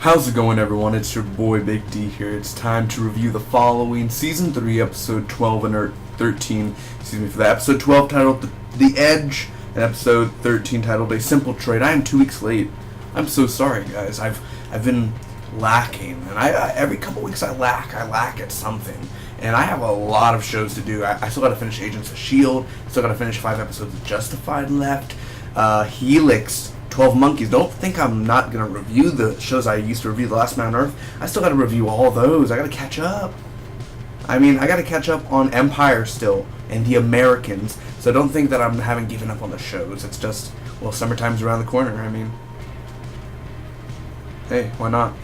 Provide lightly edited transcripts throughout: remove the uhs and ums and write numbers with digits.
How's it going, everyone? It's your boy Big D here. It's time to review the following Season 3, Episode 12 and 13. Excuse me, for the Episode 12 titled The Edge and Episode 13 titled A Simple Trade. I am 2 weeks late. I'm so sorry, guys. I've been lacking, and I every couple weeks I lack at something. And I have a lot of shows to do. I still got to finish Agents of S.H.I.E.L.D. Still got to finish 5 episodes of Justified left. Helix, 12 Monkeys. Don't think I'm not going to review the shows I used to review, The Last Man on Earth. I still got to review all those. I got to catch up. I got to catch up on Empire still and The Americans. So don't think that I haven't given up on the shows. It's just, well, summertime's around the corner. Hey, why not?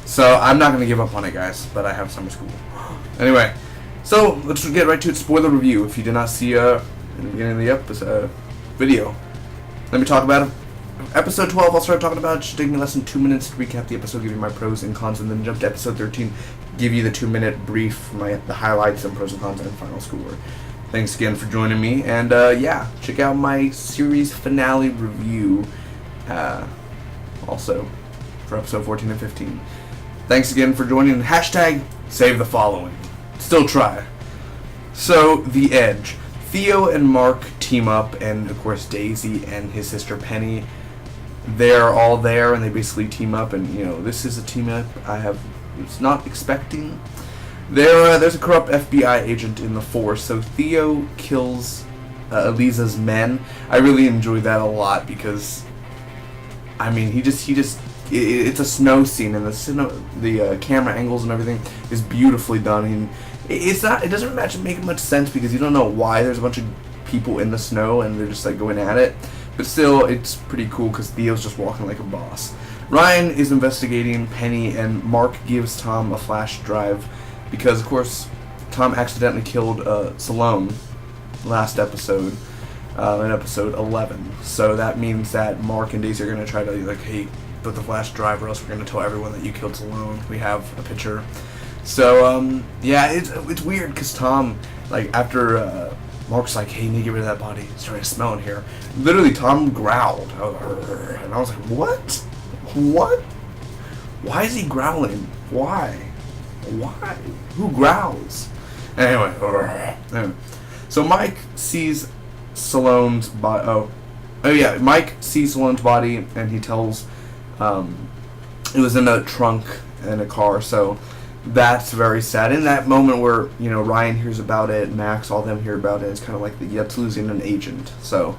So I'm not going to give up on it, guys, but I have summer school. Anyway, so let's get right to it. Spoiler review. If you did not see in the beginning of the episode video, let me talk about it. Episode 12, I'll start talking about. It should take me less than 2 minutes to recap the episode, give you my pros and cons, and then jump to episode 13, give you the 2-minute brief, the highlights and pros and cons and final score. Thanks again for joining me, and yeah, check out my series finale review, also for episode 14 and 15. Thanks again for joining. Hashtag save the following. Still try. So, The Edge. Theo and Mark team up, and of course Daisy and his sister Penny, they're all there, and they basically team up, and this is a team up I was not expecting. There's a corrupt FBI agent in the force, so Theo kills Eliza's men. I really enjoy that a lot because, he just it's a snow scene, and the camera angles and everything is beautifully done. And it doesn't make much sense because you don't know why there's a bunch of people in the snow and they're just like going at it. But still, it's pretty cool because Theo's just walking like a boss. Ryan is investigating Penny, and Mark gives Tom a flash drive because, of course, Tom accidentally killed Salome last episode, in episode 11. So that means that Mark and Daisy are going to try to, hey, put the flash drive or else we're going to tell everyone that you killed Salome. We have a picture. So, yeah, it's weird because Tom, after Mark's like, hey, you need to get rid of that body. It's starting to smell in here. Literally, Tom growled. And I was like, what? What? Why is he growling? Why? Who growls? Anyway. So Mike sees Salome's body. Oh yeah, Mike sees Salome's body, and he tells, it was in a trunk in a car, so that's very sad. In that moment where, Ryan hears about it, Max, all them hear about it, it's kind of like that's losing an agent. So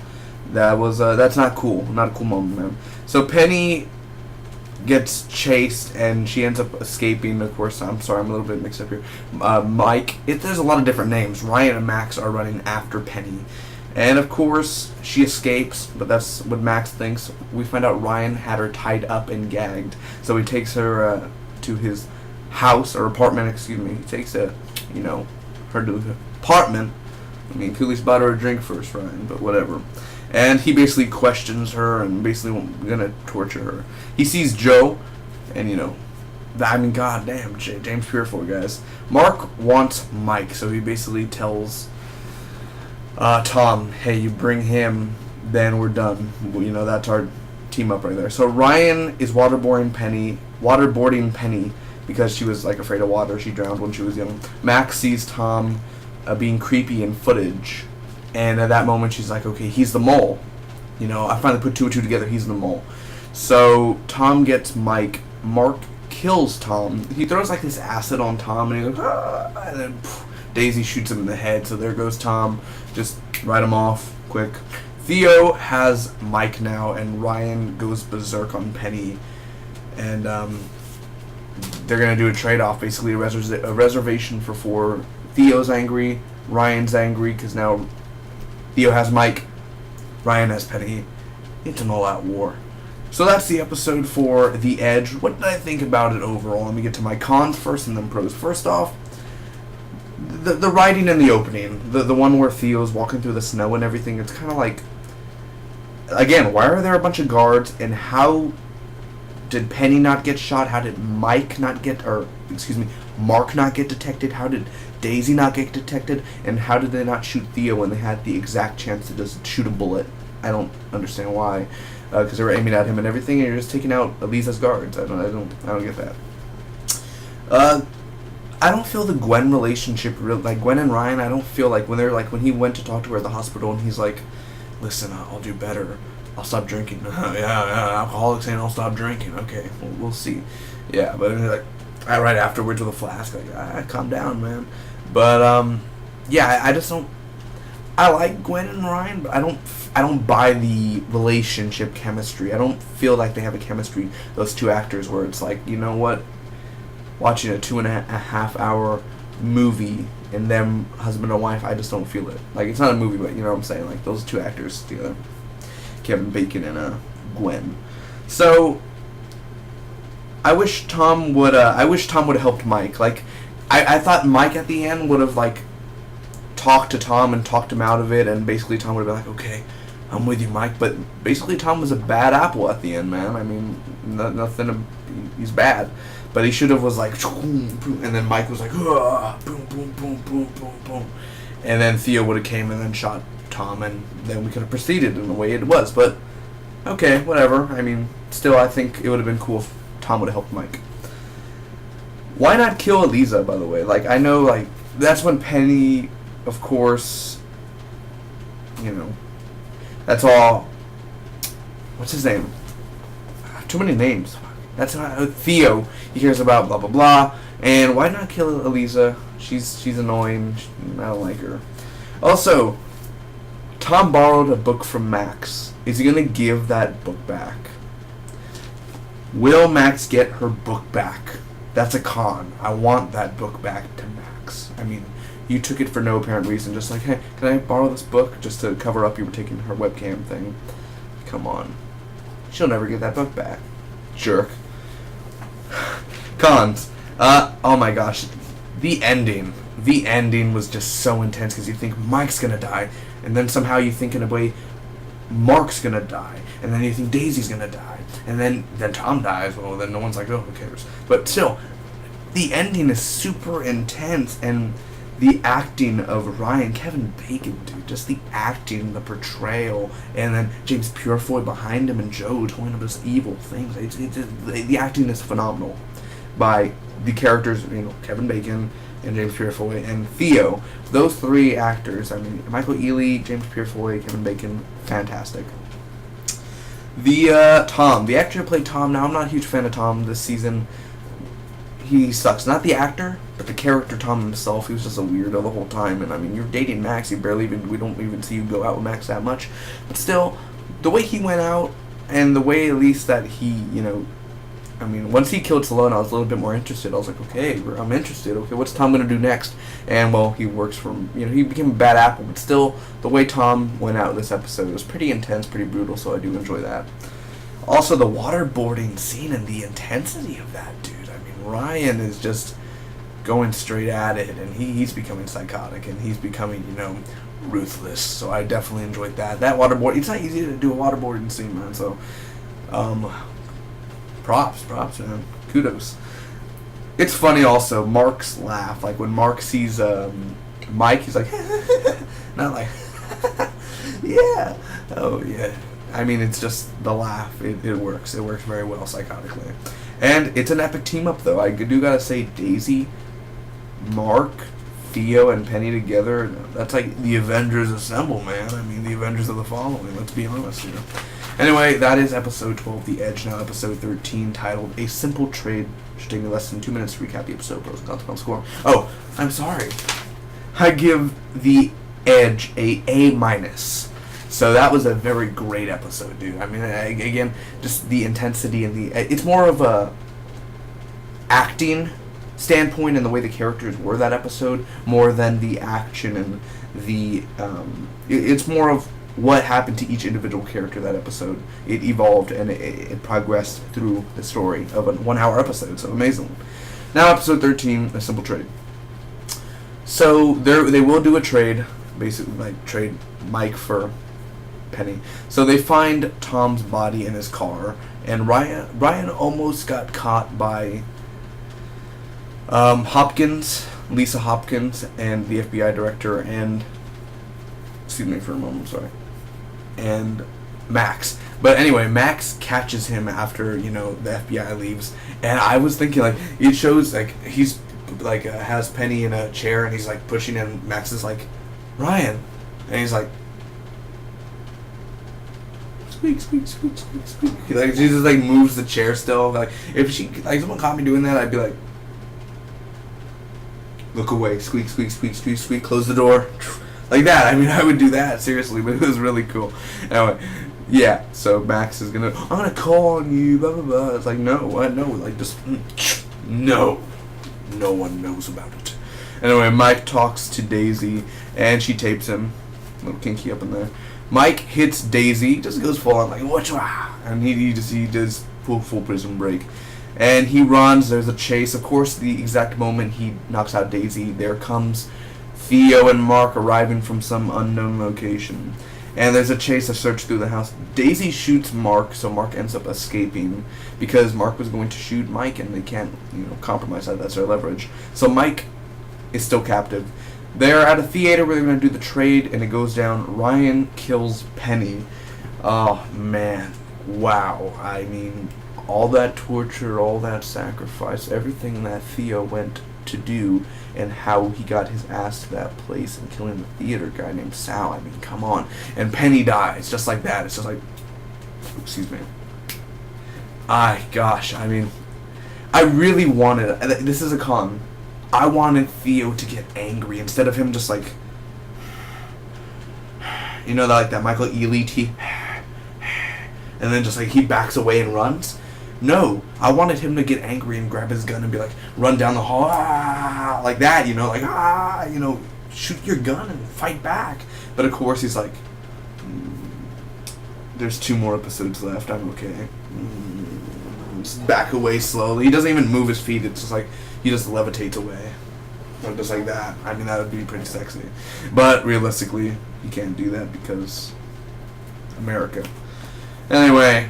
that's not cool. Not a cool moment, man. So Penny gets chased, and she ends up escaping. Of course, I'm sorry, I'm a little bit mixed up here. Mike, there's a lot of different names. Ryan and Max are running after Penny. And of course, she escapes, but that's what Max thinks. We find out Ryan had her tied up and gagged. So he takes her to his house, or apartment, excuse me. He takes her to the apartment. Could at least buy her a drink first, Ryan, but whatever. And he basically questions her and basically gonna torture her. He sees Joe, and god damn, James Purefoy, guys. Mark wants Mike, so he basically tells Tom, hey, you bring him, then we're done. That's our team up right there. So Ryan is waterboarding Penny because she was afraid of water. She drowned when she was young. Max sees Tom being creepy in footage, and at that moment she's like, okay, he's the mole. I finally put 2 and 2 together. He's the mole. So Tom gets Mike. Mark kills Tom. He throws this acid on Tom, and he goes, and then Daisy shoots him in the head. So there goes Tom. Just write him off quick. Theo has Mike now, and Ryan goes berserk on Penny, and they're gonna do a trade-off, basically a reservation for 4. Theo's angry, Ryan's angry because now Theo has Mike, Ryan has Penny. It's an all-out war. So that's the episode for The Edge. What did I think about it overall? Let me get to my cons first and then pros. First off, the writing in the opening, the one where Theo's walking through the snow and everything, it's kind of again, why are there a bunch of guards, and how did Penny not get shot? How did Mark not get detected? How did Daisy not get detected? And how did they not shoot Theo when they had the exact chance to just shoot a bullet? I don't understand why. because they were aiming at him and everything, and you're just taking out Elisa's guards. I don't get that. I don't feel the Gwen relationship like Gwen and Ryan. I don't feel like when he went to talk to her at the hospital and he's like, "Listen, I'll do better. I'll stop drinking." Yeah, alcoholics saying I'll stop drinking. Okay, we'll see. Yeah, but like right afterwards with a flask, like, calm down, man. But yeah, I just don't. I like Gwen and Ryan, but I don't buy the relationship chemistry. I don't feel like they have a chemistry, those two actors, where it's like, you know what, watching a 2.5 hour movie and them husband and wife, I just don't feel it. Like, it's not a movie, but you know what I'm saying, like those two actors together, Kevin Bacon and Gwen. So I wish Tom would have helped Mike. Like, I thought Mike at the end would have like talked to Tom and talked him out of it, and basically Tom would have been like, okay, I'm with you, Mike. But basically Tom was a bad apple at the end, man. I mean, nothing, he's bad, but he should have was like, and then Mike was like, boom, boom, boom, boom, boom, boom, and then Theo would have came and then shot Tom, and then we could have proceeded in the way it was. But okay, whatever. I mean, still, I think it would have been cool if Tom would have helped Mike. Why not kill Elisa, by the way? Like, I know, like, that's when Penny, of course, you know, that's all. What's his name? Too many names. That's not Theo. He hears about blah blah blah. And why not kill Elisa? She's annoying. I don't like her. Also, Tom borrowed a book from Max. Is he gonna give that book back? Will Max get her book back? That's a con. I want that book back to Max. I mean, you took it for no apparent reason, just like, hey, can I borrow this book just to cover up you were taking her webcam thing? Come on. She'll never get that book back. Jerk. Cons. Oh my gosh. The ending. The ending was just so intense because you think Mike's gonna die, and then somehow you think in a way Mark's gonna die, and then you think Daisy's gonna die, and then Tom dies. Well, then no one's like, oh, who cares? But still, the ending is super intense, and the acting of Ryan, Kevin Bacon, dude, just the acting, the portrayal, and then James Purefoy behind him and Joe telling him this evil things. The acting is phenomenal by the characters, you know, Kevin Bacon and James Purefoy and Theo. Those three actors, I mean, Michael Ealy, James Purefoy, Kevin Bacon, fantastic. The Tom, the actor who played Tom. Now, I'm not a huge fan of Tom this season. He sucks. Not the actor, but the character Tom himself. He was just a weirdo the whole time. And I mean, you're dating Max. We don't even see you go out with Max that much. But still, the way he went out, and the way at least that he, you know, I mean, once he killed Stallone, I was a little bit more interested. I was like, okay, I'm interested. Okay, what's Tom gonna do next? And well, he works for, you know, he became a bad apple. But still, the way Tom went out in this episode was pretty intense, pretty brutal. So I do enjoy that. Also, the waterboarding scene and the intensity of that, dude. Ryan is just going straight at it, and he's becoming psychotic, and he's becoming, you know, ruthless. So I definitely enjoyed that. That waterboard, it's not easy to do a waterboarding scene, man. So, props, man. Kudos. It's funny also, Mark's laugh. Like, when Mark sees Mike, he's like, not like, yeah, oh, yeah. I mean, it's just the laugh. It works. It works very well psychotically. And it's an epic team up, though. I do gotta say, Daisy, Mark, Theo, and Penny together, that's like the Avengers assemble, man. I mean, the Avengers of the following, let's be honest here. Anyway, that is episode 12, The Edge. Now episode 13, titled A Simple Trade. Should take me less than 2 minutes to recap the episode. Pros and cons, score. Oh, I'm sorry. I give The Edge a A-. So that was a very great episode, dude. I mean, again, just the intensity and it's more of a acting standpoint and the way the characters were that episode, more than the action and the, it's more of what happened to each individual character that episode. It evolved and it progressed through the story of a 1 hour episode, so amazing. Now episode 13, A Simple Trade. So they will do a trade, basically like trade Mike for Penny. So they find Tom's body in his car, and Ryan almost got caught by Lisa Hopkins, and the FBI director, and excuse me for a moment, sorry, and Max. But anyway, Max catches him after, the FBI leaves, and I was thinking, like, it shows, like, he's, like, has Penny in a chair, and he's, like, pushing, and Max is like, Ryan, and he's like, squeak, squeak, squeak, squeak, squeak. Like, she just, like, moves the chair still. Like, if someone caught me doing that, I'd be like, look away, squeak, squeak, squeak, squeak, squeak, close the door. Like that. I mean, I would do that, seriously, but it was really cool. Anyway, yeah, so Max is gonna, I'm gonna call on you, blah, blah, blah. It's like, no, what? No, like, just, no. No one knows about it. Anyway, Mike talks to Daisy, and she tapes him. A little kinky up in there. Mike hits Daisy, just goes full on, like, what's wrong? And he does full prison break. And he runs, there's a chase. Of course, the exact moment he knocks out Daisy, there comes Theo and Mark arriving from some unknown location. And there's a chase, a search through the house. Daisy shoots Mark, so Mark ends up escaping because Mark was going to shoot Mike, and they can't, compromise that. That's their leverage. So Mike is still captive. They're at a theater where they're going to do the trade, and it goes down. Ryan kills Penny. Oh, man. Wow. I mean, all that torture, all that sacrifice, everything that Theo went to do, and how he got his ass to that place and killing the theater guy named Sal. I mean, come on. And Penny dies just like that. It's just like, excuse me. Gosh, I mean, I really wanted, this is a con, I wanted Theo to get angry instead of him just like, like that Michael Ealy and then just like he backs away and runs. No, I wanted him to get angry and grab his gun and be like, run down the hall, like that, shoot your gun and fight back. But of course he's like, there's 2 more episodes left, I'm okay. Just back away slowly. He doesn't even move his feet, it's just like, he just levitates away. Just like that. I mean, that would be pretty sexy. But realistically, he can't do that because America. Anyway,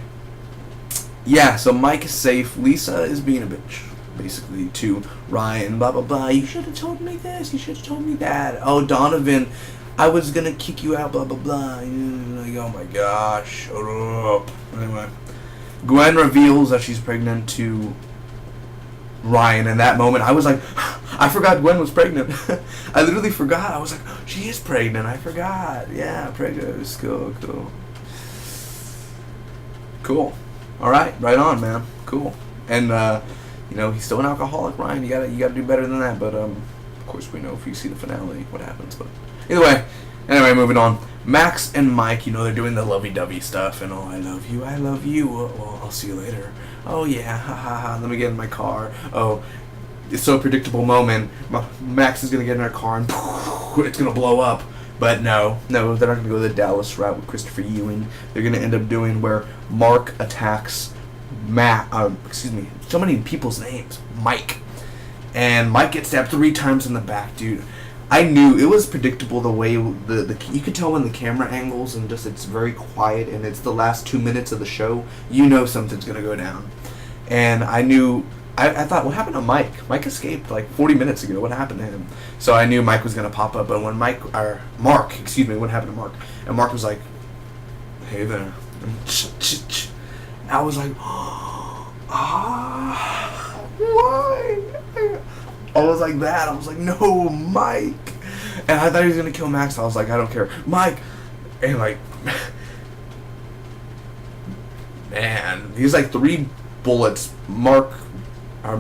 yeah, so Mike is safe. Lisa is being a bitch, basically, to Ryan, blah, blah, blah. You should have told me this. You should have told me that. Oh, Donovan, I was going to kick you out, blah, blah, blah. Like, oh, my gosh. Shut up. Anyway, Gwen reveals that she's pregnant to Ryan. In that moment, I was like, I forgot Gwen was pregnant. I literally forgot. I was like, she is pregnant. I forgot. Yeah, pregnant. It was cool. Cool. All right, right on, man. Cool. And he's still an alcoholic, Ryan. You gotta do better than that. But of course, we know if you see the finale what happens. But either way, anyway, moving on. Max and Mike, they're doing the lovey-dovey stuff, and I love you. Well, I'll see you later. Oh yeah, ha ha ha. Let me get in my car. Oh, it's so predictable moment. Max is gonna get in her car and it's gonna blow up. But no, they're not going to go the Dallas route with Christopher Ewing. They're going to end up doing where Mark attacks so many people's names. Mike. And Mike gets stabbed 3 times in the back, dude. I knew it was predictable the way you could tell when the camera angles and just it's very quiet and it's the last 2 minutes of the show. Something's going to go down. And I knew. I thought, what happened to Mike? Mike escaped like 40 minutes ago. What happened to him? So I knew Mike was going to pop up. But when Mark, what happened to Mark? And Mark was like, hey there. And I was like, why? I was like that. I was like, no, Mike. And I thought he was going to kill Max. I was like, I don't care. Mike. And like, man, he's like 3 bullets.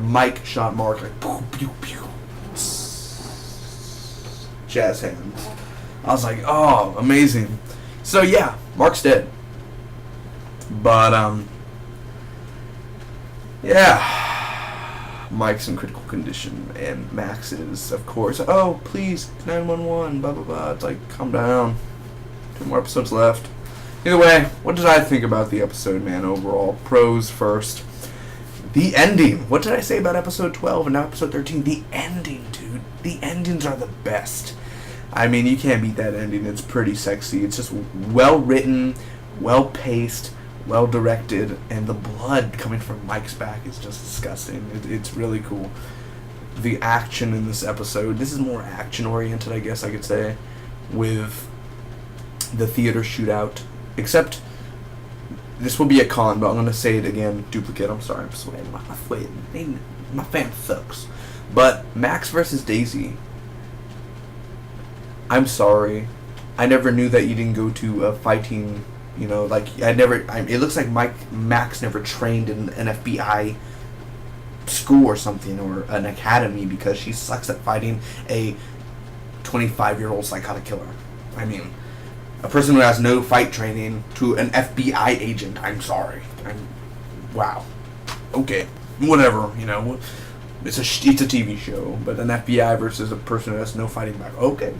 Mike shot Mark like pew pew pew. Jazz hands. I was like, oh, amazing. So yeah, Mark's dead. But yeah, Mike's in critical condition, and Max is, of course. Oh, please, 911, blah blah blah. It's like, calm down. 2 more episodes left. Either way, what did I think about the episode, man? Overall, pros first. The ending. What did I say about episode 12 and now episode 13? The ending, dude. The endings are the best. I mean, you can't beat that ending. It's pretty sexy. It's just well written, well paced, well directed, and the blood coming from Mike's back is just disgusting. It's really cool. The action in this episode. This is more action oriented, I guess I could say, with the theater shootout. Except this will be a con, but I'm gonna say it again. Duplicate. I'm sorry. I'm sweating. My fan sucks. But Max versus Daisy. I'm sorry. I never knew that you didn't go to fighting. You know, like it looks like Max never trained in an FBI school or something, or an academy, because she sucks at fighting a 25-year-old psychotic killer. I mean, a person who has no fight training to an FBI agent. I'm sorry. Wow. Okay. Whatever. You know, it's a TV show, but an FBI versus a person who has no fighting back. Okay.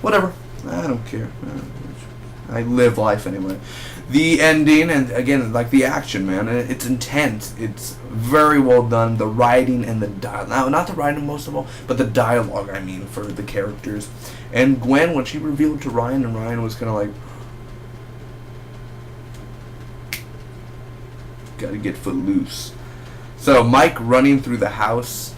Whatever. I don't care. I live life anyway. The ending, and again, like the action, man, it's intense. It's very well done. The writing and the dialogue. Not the writing most of all, but the dialogue, I mean, for the characters. And Gwen, when she revealed to Ryan, and Ryan was kind of like, gotta get foot loose. So Mike running through the house,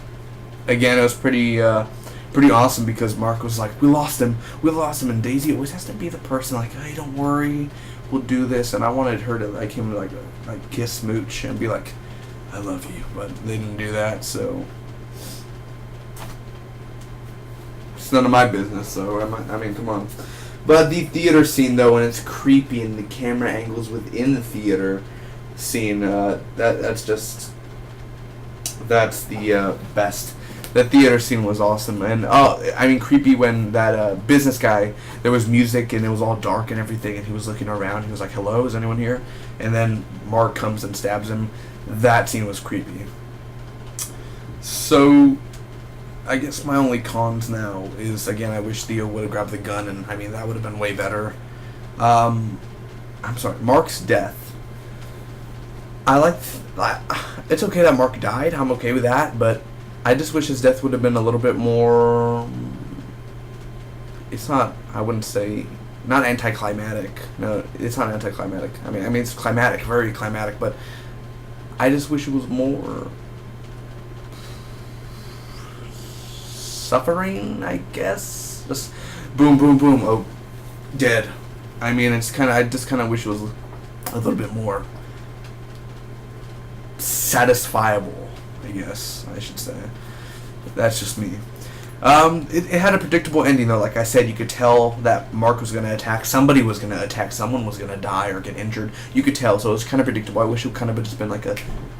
again, it was pretty awesome, because Mark was like, we lost him, and Daisy always has to be the person like, hey, don't worry, we'll do this. And I wanted her to like him to like kiss Smooch and be like, I love you, but they didn't do that, so it's none of my business. So I mean, come on. But the theater scene though, and it's creepy, and the camera angles within the theater scene, that's the best. The theater scene was awesome, and I mean, creepy when that business guy, there was music and it was all dark and everything, and he was looking around. He was like, "Hello, is anyone here?" And then Mark comes and stabs him. That scene was creepy. So, I guess my only cons now is, again, I wish Theo would have grabbed the gun, and I mean that would have been way better. I'm sorry, Mark's death. It's okay that Mark died. I'm okay with that, but I just wish his death would have been a little bit more. It's not. I wouldn't say not anticlimactic. No, it's not anticlimactic. I mean it's climatic, very climatic. But I just wish it was more suffering. I guess just boom, boom, boom. Oh, dead. I mean, it's kind of. I just kind of wish it was a little bit more satisfiable, I guess I should say. That's just me. It had a predictable ending though. Like I said, you could tell that Mark was going to attack. Somebody was going to attack. Someone was going to die or get injured. You could tell. So it was kind of predictable. I wish it kind of just been like a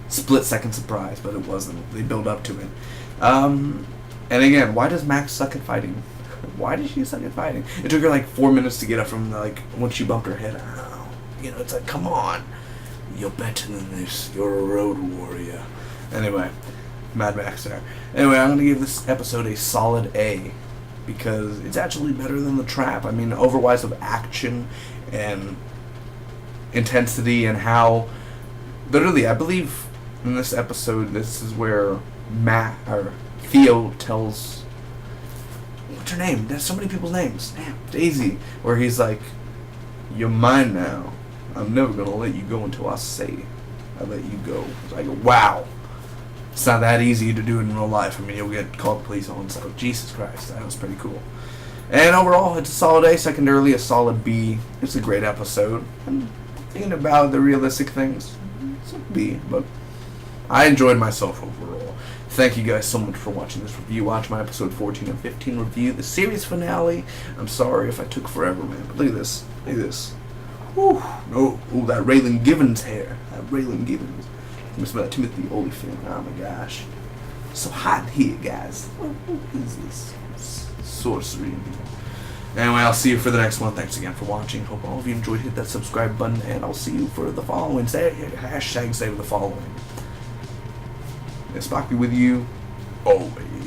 split-second surprise, but it wasn't. They built up to it. And again, why does Max suck at fighting? Why does she suck at fighting? It took her like 4 minutes to get up from like when she bumped her head. Oh, you know, it's like, come on. You're better than this. You're a road warrior. Anyway, Mad Max there. Anyway, I'm going to give this episode a solid A, because it's actually better than The Trap. I mean, overwise of action and intensity, and how literally, I believe in this episode, this is where Theo tells, what's her name? There's so many people's names. Damn, Daisy. Where he's like, you're mine now. I'm never going to let you go until I say I let you go. It's like, wow. It's not that easy to do in real life. I mean, you'll get called police on, so Jesus Christ, that was pretty cool. And overall, it's a solid A. Secondarily, a solid B. It's a great episode. And thinking about the realistic things, it's a B. But I enjoyed myself overall. Thank you guys so much for watching this review. Watch my episode 14 and 15 review, the series finale. I'm sorry if I took forever, man. But look at this. Look at this. Whew. Oh, that Raylan Givens hair. That Raylan Givens. I smell that Timothy Olyphant. Oh my gosh. So hot here, guys. What is this? Sorcery. Anyway, I'll see you for the next one. Thanks again for watching. Hope all of you enjoyed. Hit that subscribe button, and I'll see you for the following. Hashtag save the following. Spock be with you always.